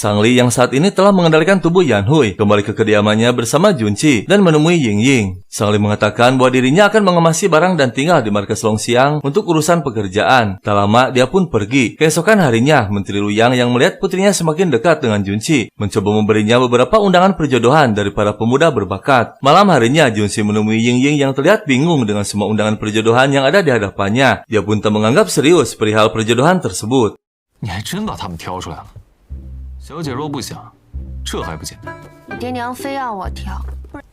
Sang Li yang saat ini telah mengendalikan tubuh Yan Hui kembali ke kediamannya bersama Junqi dan menemui Ying Ying. Sang Li mengatakan bahwa dirinya akan mengemasi barang dan tinggal di markas Longxiang untuk urusan pekerjaan. Tak lama dia pun pergi. Keesokan harinya, Menteri Luyang yang melihat putrinya semakin dekat dengan Junqi mencoba memberinya beberapa undangan perjodohan dari para pemuda berbakat. Malam harinya, Junqi menemui Ying Ying yang terlihat bingung dengan semua undangan perjodohan yang ada di hadapannya. Dia pun tak menganggap serius perihal perjodohan tersebut. 你还真把他们挑出来了。小姐若不想，这还不简单？你爹娘非要我挑，不是，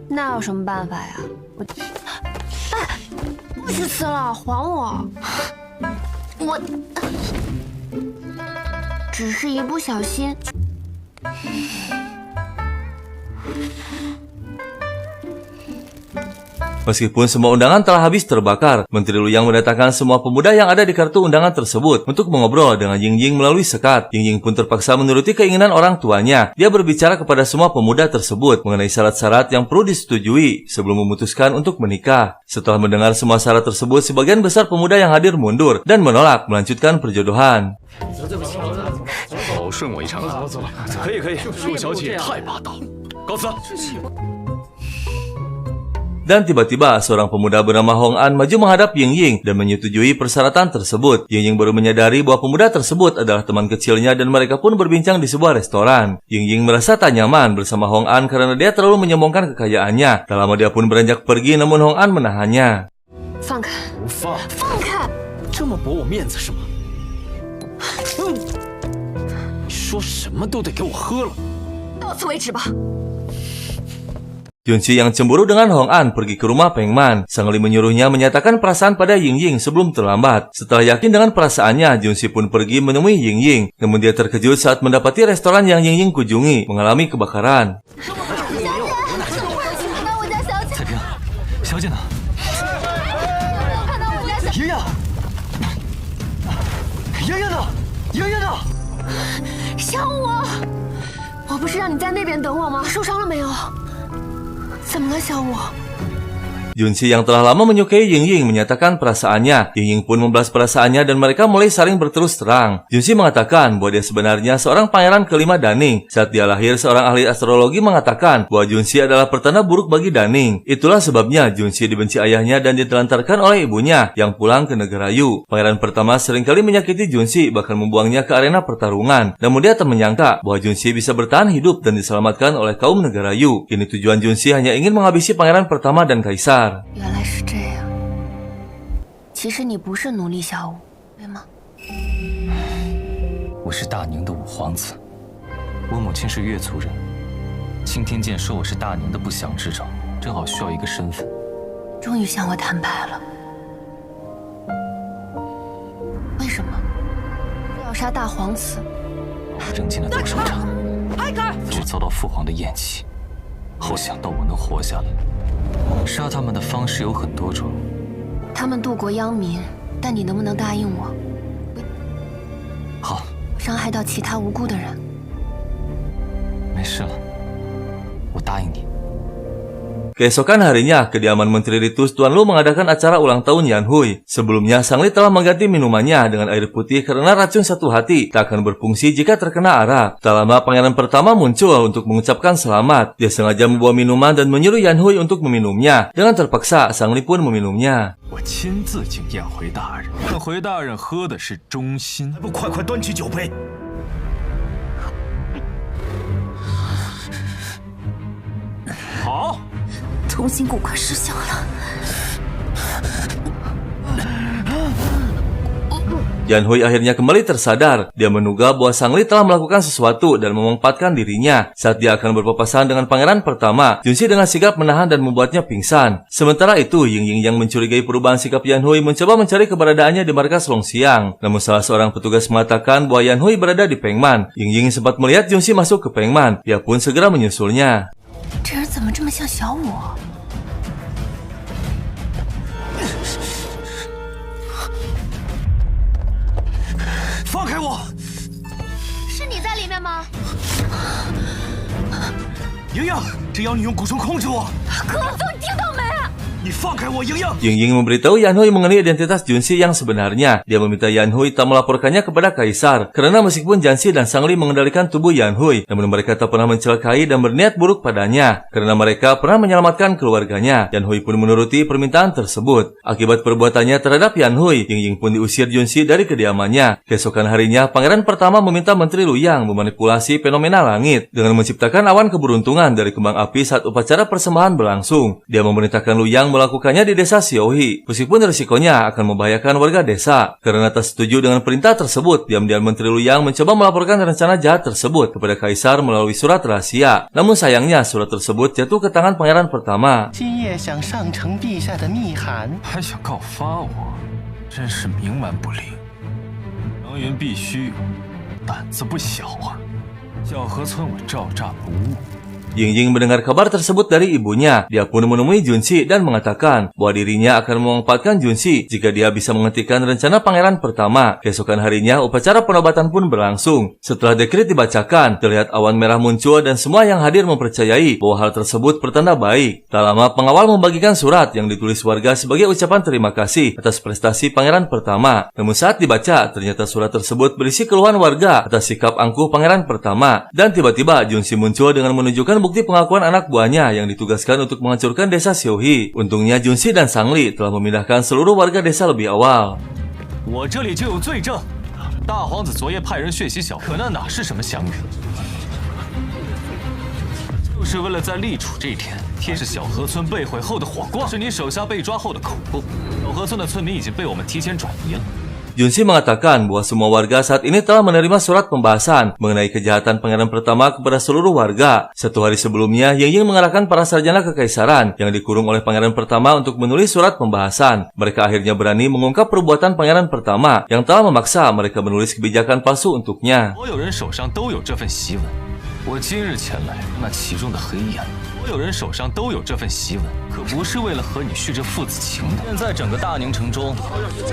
那有什么办法呀？哎，不许吃了，还我！我只是一不小心。 Meskipun semua undangan telah habis terbakar, Menteri Luyang mendatangkan semua pemuda yang ada di kartu undangan tersebut untuk mengobrol dengan Ying Ying melalui sekat. Ying Ying pun terpaksa menuruti keinginan orang tuanya. Dia berbicara kepada semua pemuda tersebut mengenai syarat-syarat yang perlu disetujui sebelum memutuskan untuk menikah. Setelah mendengar semua syarat tersebut, sebagian besar pemuda yang hadir mundur dan menolak melanjutkan perjodohan. 好，顺我一场。可以，陆小姐太霸道，告辞。 Dan tiba-tiba seorang pemuda bernama Hong An maju menghadap Ying Ying dan menyetujui persyaratan tersebut. Ying Ying baru menyadari bahwa pemuda tersebut adalah teman kecilnya dan mereka pun berbincang di sebuah restoran. Ying Ying merasa tak nyaman bersama Hong An karena dia terlalu menyombongkan kekayaannya. Tak lama dia pun beranjak pergi namun Hong An menahannya. 放开！不放！放开！这么驳我面子是吗？你说什么都得给我喝了。到此为止吧。 Junqi yang cemburu dengan Hong An pergi ke rumah Peng Man. Sang Li menyuruhnya menyatakan perasaan pada Ying Ying sebelum terlambat. Setelah yakin dengan perasaannya, Junqi pun pergi menemui Ying Ying. Namun dia terkejut saat mendapati restoran yang Ying Ying kunjungi mengalami kebakaran. 彩萍，小姐呢？莹莹，莹莹呢？莹莹呢？小五，我不是让你在那边等我吗？受伤了没有？ 怎么了，小五？ Junqi yang telah lama menyukai Ying Ying menyatakan perasaannya. Ying Ying pun membalas perasaannya dan mereka mulai saling berterus terang. Junqi mengatakan bahwa dia sebenarnya seorang pangeran kelima Daning. Saat dia lahir, seorang ahli astrologi mengatakan bahwa Junqi adalah pertanda buruk bagi Daning. Itulah sebabnya Junqi dibenci ayahnya dan ditelantarkan oleh ibunya yang pulang ke negara Yu. Pangeran pertama seringkali menyakiti Junqi, bahkan membuangnya ke arena pertarungan. Namun dia tak menyangka bahwa Junqi bisa bertahan hidup dan diselamatkan oleh kaum negara Yu. Kini tujuan Junqi hanya ingin menghabisi pangeran pertama dan kaisar. 原来是这样。其实你不是奴隶小五，对吗？我是大宁的五皇子，我母亲是越族人。青天剑说我是大宁的不祥之兆，正好需要一个身份。终于向我坦白了。为什么非要杀大皇子？我扔进了斗圣场，只遭到父皇的厌弃。后想到我能活下来。 杀他们的方式有很多种。他们渡国殃民，但你能不能答应我？好。伤害到其他无辜的人。没事了，我答应你。 Keesokan harinya, kediaman Menteri Ritus Tuan Lu mengadakan acara ulang tahun Yan Hui. Sebelumnya, Sang Li telah mengganti minumannya dengan air putih karena racun satu hati tak akan berfungsi jika terkena arak. Tak lama, pangeran pertama muncul untuk mengucapkan selamat. Dia sengaja membawa minuman dan menyuruh Yan Hui untuk meminumnya. Dengan terpaksa, Sang Li pun meminumnya. 我亲自敬宴回大人，但回大人喝的是忠心。还不快快端起酒杯！ 好。 同心骨快失效了。 Yan Hui akhirnya kembali tersadar. Dia menduga bahwa Sang Li telah melakukan sesuatu dan memanfaatkan dirinya. Saat dia akan berpapasan dengan pangeran pertama, Junqi dengan sigap menahan dan membuatnya pingsan. Sementara itu, Ying Ying yang mencurigai perubahan sikap Yan Hui mencoba mencari keberadaannya di markas Longxiang. Namun salah seorang petugas mengatakan bahwa Yan Hui berada di Peng Man. Ying Ying sempat melihat Junqi masuk ke Peng Man. Dia pun segera menyusulnya. 这人怎么这么像小五？放开我！是你在里面吗？莹莹，这妖女用蛊虫控制我。可恶，你听到没？你放开我，莹莹！ Ying Ying memberitahu Yan Hui mengenai identitas Junsi yang sebenarnya. Dia meminta Yan Hui tak melaporkannya kepada Kaisar, karena meskipun Jansi dan Sang Li mengendalikan tubuh Yan Hui, namun mereka tak pernah mencelakai dan berniat buruk padanya, karena mereka pernah menyelamatkan keluarganya. Yan Hui pun menuruti permintaan tersebut. Akibat perbuatannya terhadap Yan Hui, Ying Ying pun diusir Junsi dari kediamannya. Keesokan harinya, pangeran pertama meminta Menteri Lu Yang memanipulasi fenomena langit dengan menciptakan awan keberuntungan dari kembang api saat upacara persembahan berlangsung. Dia memerintahkan Lu Yang melakukannya di desa Xiaohi, meskipun risikonya akan membahayakan warga desa. Karena tak setuju dengan perintah tersebut, diam-diam Menteri Lu Yang mencoba melaporkan rencana jahat tersebut kepada Kaisar melalui surat rahasia. Namun sayangnya surat tersebut jatuh ke tangan pangeran pertama. 今夜想上承陛下的密函， 还想告发我，真是冥顽不灵。杨云必须胆子不小啊！小河村我照诈不误。 Ying Ying mendengar kabar tersebut dari ibunya. Dia pun menemui Junsi dan mengatakan bahwa dirinya akan memanfaatkan Junsi jika dia bisa menghentikan rencana pangeran pertama. Keesokan harinya, upacara penobatan pun berlangsung. Setelah dekret dibacakan, terlihat awan merah muncul dan semua yang hadir mempercayai bahwa hal tersebut pertanda baik. Tak lama, pengawal membagikan surat yang ditulis warga sebagai ucapan terima kasih atas prestasi pangeran pertama. Namun saat dibaca, ternyata surat tersebut berisi keluhan warga atas sikap angkuh pangeran pertama. Dan tiba-tiba Junsi muncul dengan menunjukkan bukti pengakuan anak buahnya yang ditugaskan untuk menghancurkan desa Xiaohi. Untungnya Junsi dan Sang Li telah memindahkan seluruh warga desa lebih awal. 我这里就有罪证，大皇子昨夜派人血洗小，可那哪是什么祥云？就是为了在立储这一天贴着小河村被毁后的火光，是你手下被抓后的恐怖。小河村的村民已经被我们提前转移了。 Junsi mengatakan bahwa semua warga saat ini telah menerima surat pembahasan mengenai kejahatan pangeran pertama kepada seluruh warga. Satu hari sebelumnya, Ying Ying mengarahkan para sarjana kekaisaran yang dikurung oleh pangeran pertama untuk menulis surat pembahasan. Mereka akhirnya berani mengungkap perbuatan pangeran pertama yang telah memaksa mereka menulis kebijakan palsu untuknya. 所有人手上都有这份檄文，我今日前来，那其中的黑暗。所有人手上都有这份檄文，可不是为了和你续这父子情的。现在整个大宁城中，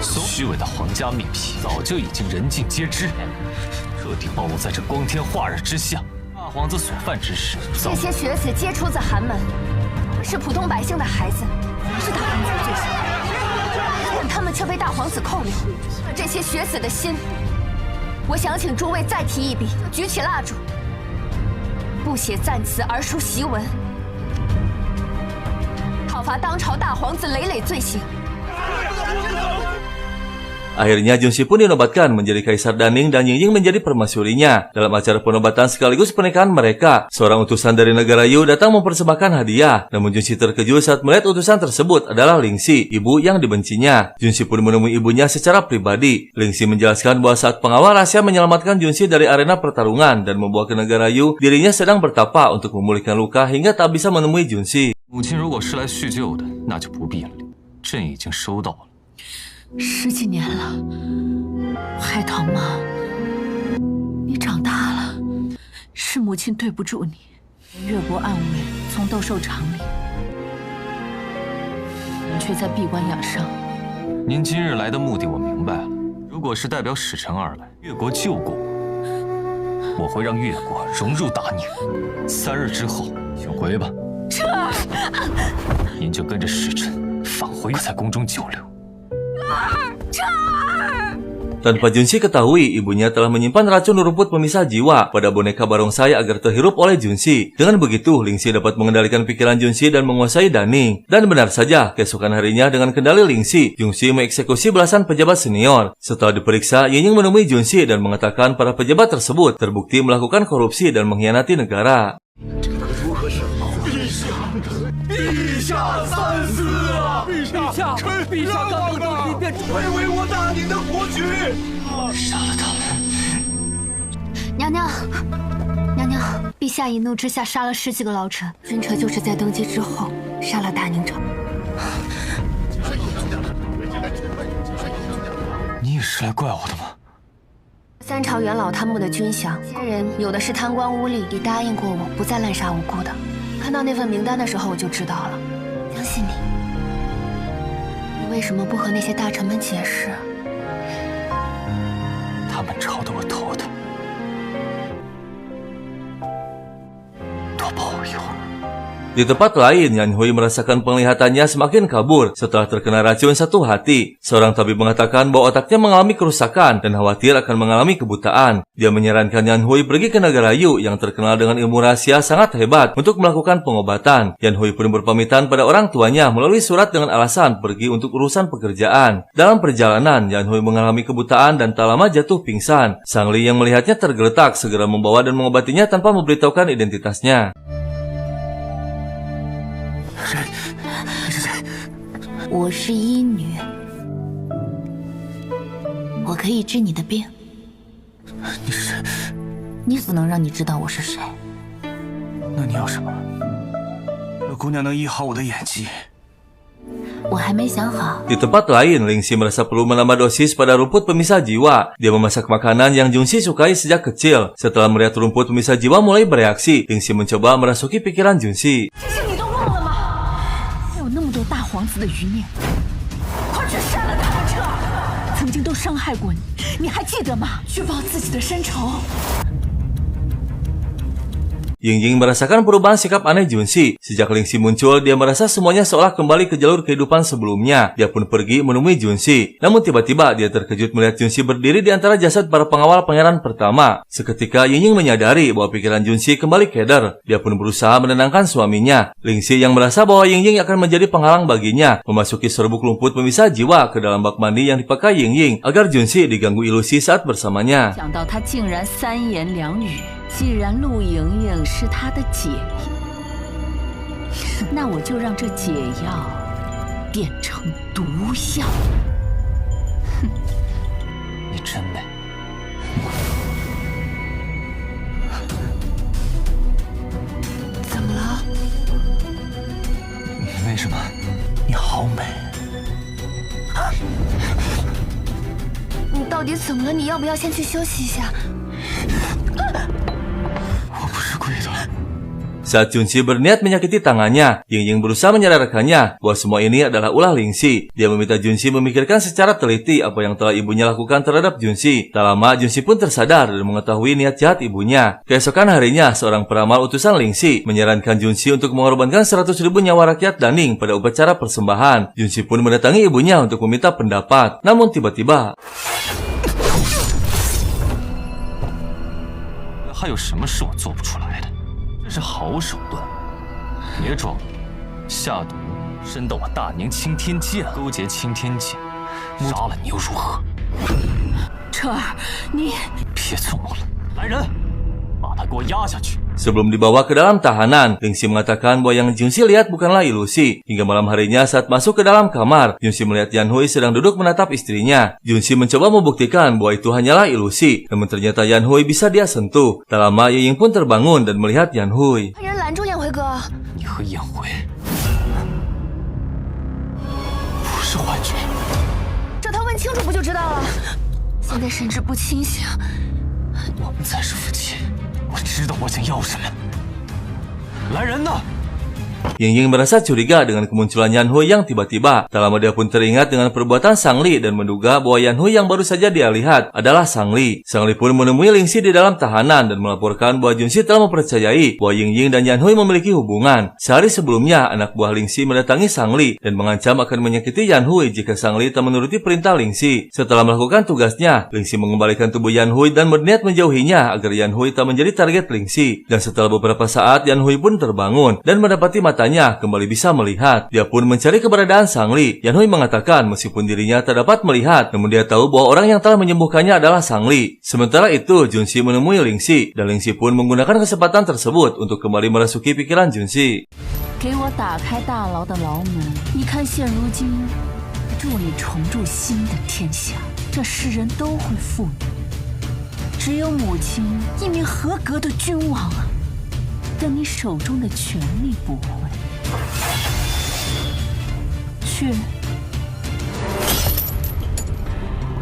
虚伪的皇家面皮早就已经人尽皆知，彻底暴露在这光天化日之下。大皇子所犯之事，这些学子皆出自寒门，是普通百姓的孩子，是大皇子的罪行，但他们却被大皇子扣留。这些学子的心，我想请诸位再提一笔，举起蜡烛，不写赞词而书檄文。 讨伐当朝大皇子累累罪行。 Akhirnya Junsi pun dinobatkan menjadi Kaisar Daning dan Ying Ying menjadi permasyurinya. Dalam acara penobatan sekaligus pernikahan mereka, seorang utusan dari negara Yu datang mempersembahkan hadiah. Namun Junsi terkejut saat melihat utusan tersebut adalah Lingxi, ibu yang dibencinya. Junsi pun menemui ibunya secara pribadi. Lingxi menjelaskan bahwa saat pengawal rahasia menyelamatkan Junsi dari arena pertarungan dan membawa ke negara Yu, dirinya sedang bertapa untuk memulihkan luka hingga tak bisa menemui Junsi. 母亲如果是来叙旧的，那就不必了。朕已经收到了。 10几年了，海棠妈，你长大了，是母亲对不住你。越国暗卫从斗兽场里，你却在闭关养伤。您今日来的目的我明白了，如果是代表使臣而来，越国救过我，我会让越国融入大宁。3日之后，请回吧。彻儿，您就跟着使臣返回育才宫中久留。 Tanpa Junsi ketahui, ibunya telah menyimpan racun rumput pemisah jiwa pada boneka barongsai agar terhirup oleh Junsi. Dengan begitu, Lingxi dapat mengendalikan pikiran Junsi dan menguasai Daning. Dan benar saja, keesokan harinya dengan kendali Lingxi, Junsi mengeksekusi belasan pejabat senior. Setelah diperiksa, Ying Ying menemui Junsi dan mengatakan para pejabat tersebut terbukti melakukan korupsi dan mengkhianati negara. 陛下三思啊！陛下刚刚都已变成摧毁我大宁的国君，杀了他们！娘娘，娘娘，陛下一怒之下杀了10几个老臣，君臣就是在登基之后杀了大宁朝。你也是来怪我的吗？ 3朝元老贪慕的军饷，这些人有的是贪官污吏，也答应过我不再滥杀无辜的。看到那份名单的时候，我就知道了。相信你，你为什么不和那些大臣们解释？他们朝着我头的，多保我一会儿。Di tempat lain, Yan Hui merasakan penglihatannya semakin kabur setelah terkena racun satu hati. Seorang tabib mengatakan bahwa otaknya mengalami kerusakan dan khawatir akan mengalami kebutaan. Dia menyarankan Yan Hui pergi ke negara Yu yang terkenal dengan ilmu rahasia sangat hebat untuk melakukan pengobatan. Yan Hui pun berpamitan pada orang tuanya melalui surat dengan alasan pergi untuk urusan pekerjaan. Dalam perjalanan, Yan Hui mengalami kebutaan dan tak lama jatuh pingsan. Sang Li yang melihatnya tergeletak segera membawa dan mengobatinya tanpa memberitahukan identitasnya. 我是医女，我可以治你的病。你是？你怎么能让你知道我是谁？那你要什么？有姑娘能医好我的眼疾。 我还没想好。 Di tempat lain, Lingxi merasa perlu menambah dosis pada rumput pemisah jiwa. Dia memasak makanan yang Junxi sukai sejak kecil. Setelah melihat rumput pemisah jiwa mulai bereaksi, Lingxi mencoba merasuki pikiran Junxi. 这些你都忘了吗？还有那么多大皇子的余孽，快去杀了他们！这曾经都伤害过你，你还记得吗？去报自己的深仇。 Yingying merasakan perubahan sikap aneh Junxi. Sejak Lingxi muncul, dia merasa semuanya seolah kembali ke jalur kehidupan sebelumnya. Dia pun pergi menemui Junxi. Namun tiba-tiba dia terkejut melihat Junxi berdiri di antara jasad para pengawal pangeran pertama. Seketika Yingying menyadari bahwa pikiran Junxi kembali keder. Dia pun berusaha menenangkan suaminya. Lingxi yang merasa bahwa Yingying akan menjadi penghalang baginya, memasuki serbuk lumpur pemisah jiwa ke dalam bak mandi yang dipakai Yingying agar Junxi diganggu ilusi saat bersamanya. 想到他竟然三言两语。 既然陆莹莹是他的解药，那我就让这解药变成毒药。哼，你真美。怎么了？没什么，你好美。你到底怎么了？你要不要先去休息一下？ Saat Junxi berniat menyakiti tangannya, Yingying berusaha menyadarkannya bahwa semua ini adalah ulah Lingxi. Dia meminta Junxi memikirkan secara teliti apa yang telah ibunya lakukan terhadap Junxi. Tak lama, Junxi pun tersadar dan mengetahui niat jahat ibunya. Keesokan harinya, seorang peramal utusan Lingxi menyarankan Junxi untuk mengorbankan 100.000 nyawa rakyat Daning pada upacara persembahan. Junxi pun mendatangi ibunya untuk meminta pendapat. Namun tiba-tiba... 还有什么是我做不出来的？这是好手段，别装了，下毒伸到我大宁青天剑，勾结青天剑，杀了你又如何？彻儿，你别纵我了，来人，把他给我压下去！ Sebelum dibawa ke dalam tahanan, Lingxi mengatakan bahwa yang Junxi lihat bukanlah ilusi. Hingga malam harinya saat masuk ke dalam kamar, Junxi melihat Yan Hui sedang duduk menatap istrinya. Junxi mencoba membuktikan bahwa itu hanyalah ilusi, namun ternyata Yan Hui bisa dia sentuh. Tak lama, Yingying pun terbangun dan melihat Yan Hui. 人拦住燕回哥，你和燕回不是幻觉，这他问清楚不就知道了？现在神志不清醒，我们才是夫妻。 我知道我想要什么。来人呐！ Yingying merasa curiga dengan kemunculan Yan Hui yang tiba-tiba. Tak lama dia pun teringat dengan perbuatan Sang Li dan menduga bahwa Yan Hui yang baru saja dia lihat adalah Sang Li. Sang Li pun menemui Lingxi di dalam tahanan dan melaporkan bahwa Junxi telah mempercayai bahwa Yingying dan Yan Hui memiliki hubungan. Sehari sebelumnya, anak buah Lingxi mendatangi Sang Li dan mengancam akan menyakiti Yan Hui jika Sang Li tak menuruti perintah Lingxi. Setelah melakukan tugasnya, Lingxi mengembalikan tubuh Yan Hui dan berniat menjauhinya agar Yan Hui tak menjadi target Lingxi. Dan setelah beberapa saat, Yan Hui pun terbangun dan mendapati matanya kembali bisa melihat. Dia pun mencari keberadaan Sang Li. Yan Hui mengatakan meskipun dirinya tak dapat melihat, namun dia tahu bahwa orang yang telah menyembuhkannya adalah Sang Li. Sementara itu, Junxi menemui Lingxi, dan Lingxi pun menggunakan kesempatan tersebut untuk kembali merasuki pikiran Junxi. 给我打开大牢的牢门，你看现如今助你重铸新的天下，这世人都会负你，只有母亲一名合格的君王啊，但你手中的权力不会。 去，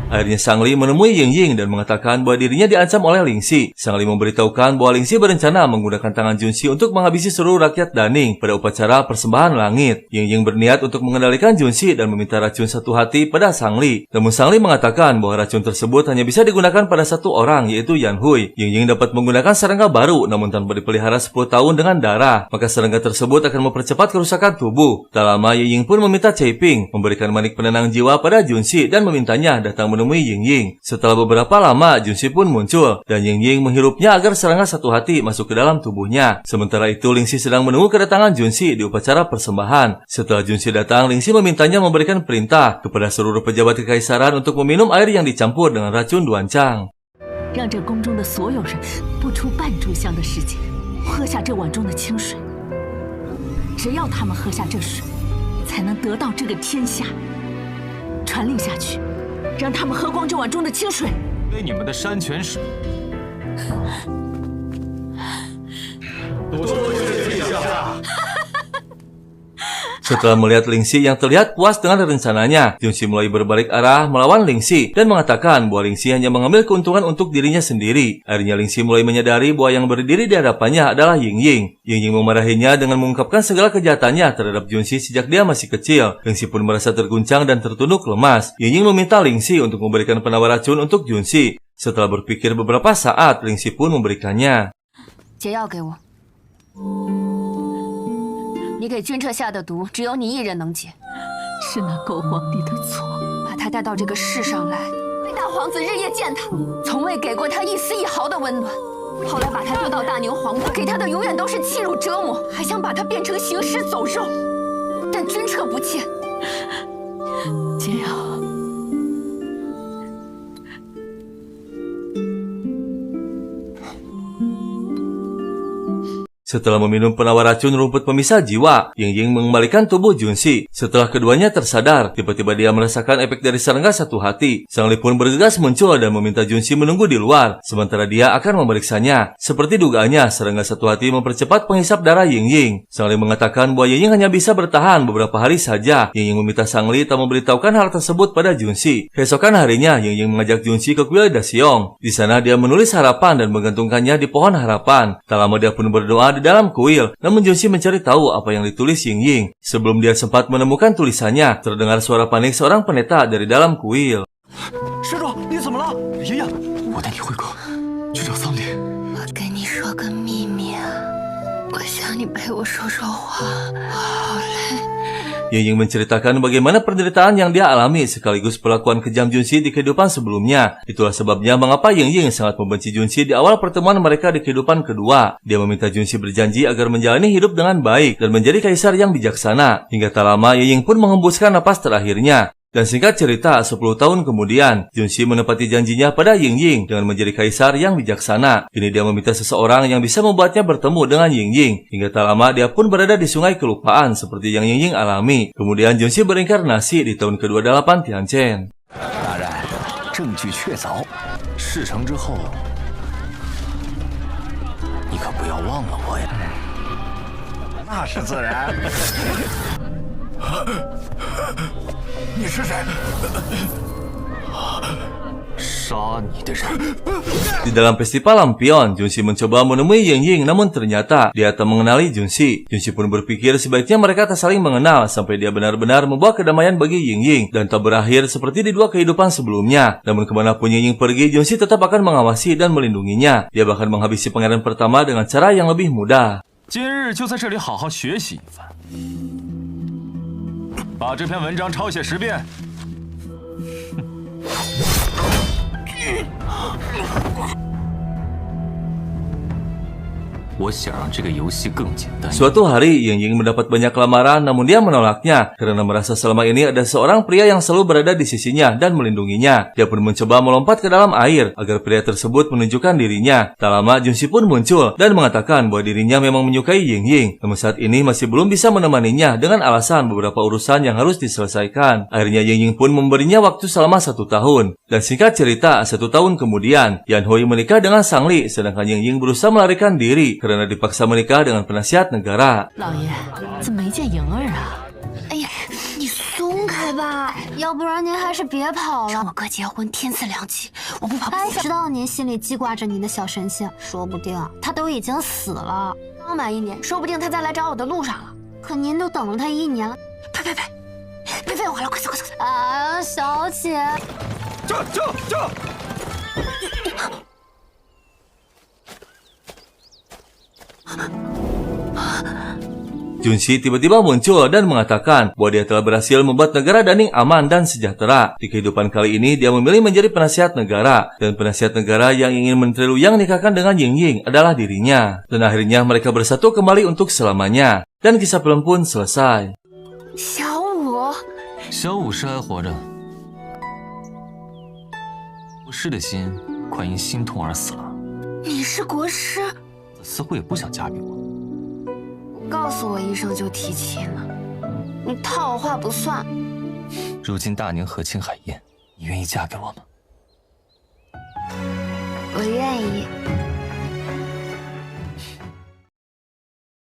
Akhirnya Sang Li menemui Ying dan mengatakan bahwa dirinya diancam oleh Ling Si. Sang Li memberitahukan bahwa Ling Si berencana menggunakan tangan Junxi untuk menghabisi seluruh rakyat Daning pada upacara persembahan langit. Ying berniat untuk mengendalikan Junxi dan meminta racun satu hati pada Sang Li. Namun Sang Li mengatakan bahwa racun tersebut hanya bisa digunakan pada satu orang, yaitu Yan Hui. Ying dapat menggunakan serangga baru namun tanpa dipelihara 10 tahun dengan darah. Maka serangga tersebut akan mempercepat kerusakan tubuh. Tak lama Ying pun meminta Cai Ping memberikan manik penenang jiwa pada Junxi dan memintanya datang menemui Ying. Setelah beberapa lama, Junxi pun muncul dan Ying menghirupnya agar serangga satu hati masuk ke dalam tubuhnya. Sementara itu, Ling Si sedang menunggu kedatangan Junxi di upacara persembahan. Setelah Junxi datang, Ling Si memintanya memberikan perintah kepada seluruh pejabat kekaisaran untuk meminum air yang dicampur dengan racun duancang. 让这宫中的所有人不出半炷香的时间，喝下这碗中的清水。只要他们喝下这水，才能得到这个天下。传令下去，让他们喝光这碗中的清水。给你们的山泉水。Setelah melihat Ling Si yang terlihat puas dengan rencananya, Junxi mulai berbalik arah melawan Ling Si dan mengatakan bahwa Ling Si hanya mengambil keuntungan untuk dirinya sendiri. Akhirnya Ling Si mulai menyadari bahwa yang berdiri di hadapannya adalah Ying. Ying memarahinya dengan mengungkapkan segala kejahatannya terhadap Junxi sejak dia masih kecil. Ling Si pun merasa terguncang dan tertunduk lemas. Ying meminta Ling Si untuk memberikan penawar racun untuk Junxi. Setelah berpikir beberapa saat, Ling Si pun memberikannya. 解药给我。你给君彻下的毒，只有你一人能解。是那狗皇帝的错。把他带到这个世上来，为大皇子日夜践踏，从未给过他一丝一毫的温暖。后来把他丢到大宁皇宫，给他的永远都是欺辱折磨，还想把他变成行尸走肉。但君彻不见。解药。 Setelah meminum penawar racun rumput pemisah jiwa, Ying mengembalikan tubuh Junxi. Setelah keduanya tersadar, tiba-tiba dia merasakan efek dari serangga satu hati. Sang Li pun bergegas muncul dan meminta Junxi menunggu di luar, sementara dia akan memeriksanya. Seperti dugaannya, serangga satu hati mempercepat penghisap darah Ying. Sang Li mengatakan bahwa Ying hanya bisa bertahan beberapa hari saja. Ying meminta Sang Li tak memberitahukan hal tersebut pada Junxi. Keesokan harinya, Ying mengajak Junxi ke kuil Daxiong. Di sana dia menulis harapan dan menggantungkannya di pohon harapan. Tak lama dia pun berdoa di dalam kuil, namun Junxi mencari tahu apa yang ditulis Ying. Sebelum dia sempat menemukan tulisannya, terdengar suara panik seorang pendeta dari dalam kuil. 施主，你怎么了？爷爷，我带你回宫，去找桑林。我跟你说个秘密啊，我想你陪我说说话，我好累。 Ying menceritakan bagaimana penderitaan yang dia alami sekaligus perlakuan kejam Junxi di kehidupan sebelumnya. Itulah sebabnya mengapa Ying sangat membenci Junxi di awal pertemuan mereka di kehidupan kedua. Dia meminta Junxi berjanji agar menjalani hidup dengan baik dan menjadi kaisar yang bijaksana. Hingga tak lama Ying pun menghembuskan napas terakhirnya. Dan singkat cerita, 10 tahun kemudian, Junxi menepati janjinya pada Ying dengan menjadi kaisar yang bijaksana. Kini dia meminta seseorang yang bisa membuatnya bertemu dengan Ying. Hingga tak lama dia pun berada di sungai kelupaan seperti yang Ying alami. Kemudian Junxi berinkarnasi di tahun ke-28 Tianchen. 大人，证据确凿，事成之后，你可不要忘了我呀。那是自然。你是谁？杀你的人。 Di dalam festival lampion, Junxi mencoba menemui Ying namun ternyata dia tak mengenali Junxi. Junxi pun berpikir sebaiknya mereka tak saling mengenal sampai dia benar-benar membawa kedamaian bagi Ying dan tak berakhir seperti di dua kehidupan sebelumnya. Namun kemanapun Ying pergi, Junxi tetap akan mengawasi dan melindunginya. Dia bahkan menghabisi pangeran pertama dengan cara yang lebih mudah. 今日就在这里好好学习一番，把这篇文章抄写10遍。 我想让这个游戏更简单。 Suatu hari, Ying mendapat banyak lamaran namun dia menolaknya karena merasa selama ini ada seorang pria yang selalu berada di sisinya dan melindunginya. Dia pun mencoba melompat ke dalam air agar pria tersebut menunjukkan dirinya. Tak lama, Junxi pun muncul dan mengatakan bahwa dirinya memang menyukai Ying. Namun saat ini masih belum bisa menemaninya dengan alasan beberapa urusan yang harus diselesaikan. Akhirnya Ying pun memberinya waktu selama 1 tahun. Dan singkat cerita, 1 tahun kemudian, Yan Hui menikah dengan Sang Li sedangkan Ying berusaha melarikan diri karena dipaksa menikah dengan penasihat negara. 老爷，怎么没见莹儿啊？哎呀，你松放开吧，要不然您还是别跑了。跟我哥结婚，天赐良机，我不跑。知道您心里记挂着您的小神仙，说不定他都已经死了。刚满1年，说不定他在来找我的路上了。可您都等了他1年了。呸！别废话了，快走！啊，小姐，这！Junshi tiba-tiba muncul dan mengatakan bahwa dia telah berhasil membuat negara Daning aman dan sejahtera. Di kehidupan kali ini, dia memilih menjadi penasihat negara. Dan penasihat negara yang ingin Menteri Luyang nikahkan dengan Ying adalah dirinya. Dan akhirnya mereka bersatu kembali untuk selamanya. Dan kisah film pun selesai. 小五是还活着，国师的心快因心痛而死了。你是国师？似乎也不想嫁给我。告诉我一声就提亲了，你套我话不算。如今大宁和庆海晏，你愿意嫁给我吗？我愿意。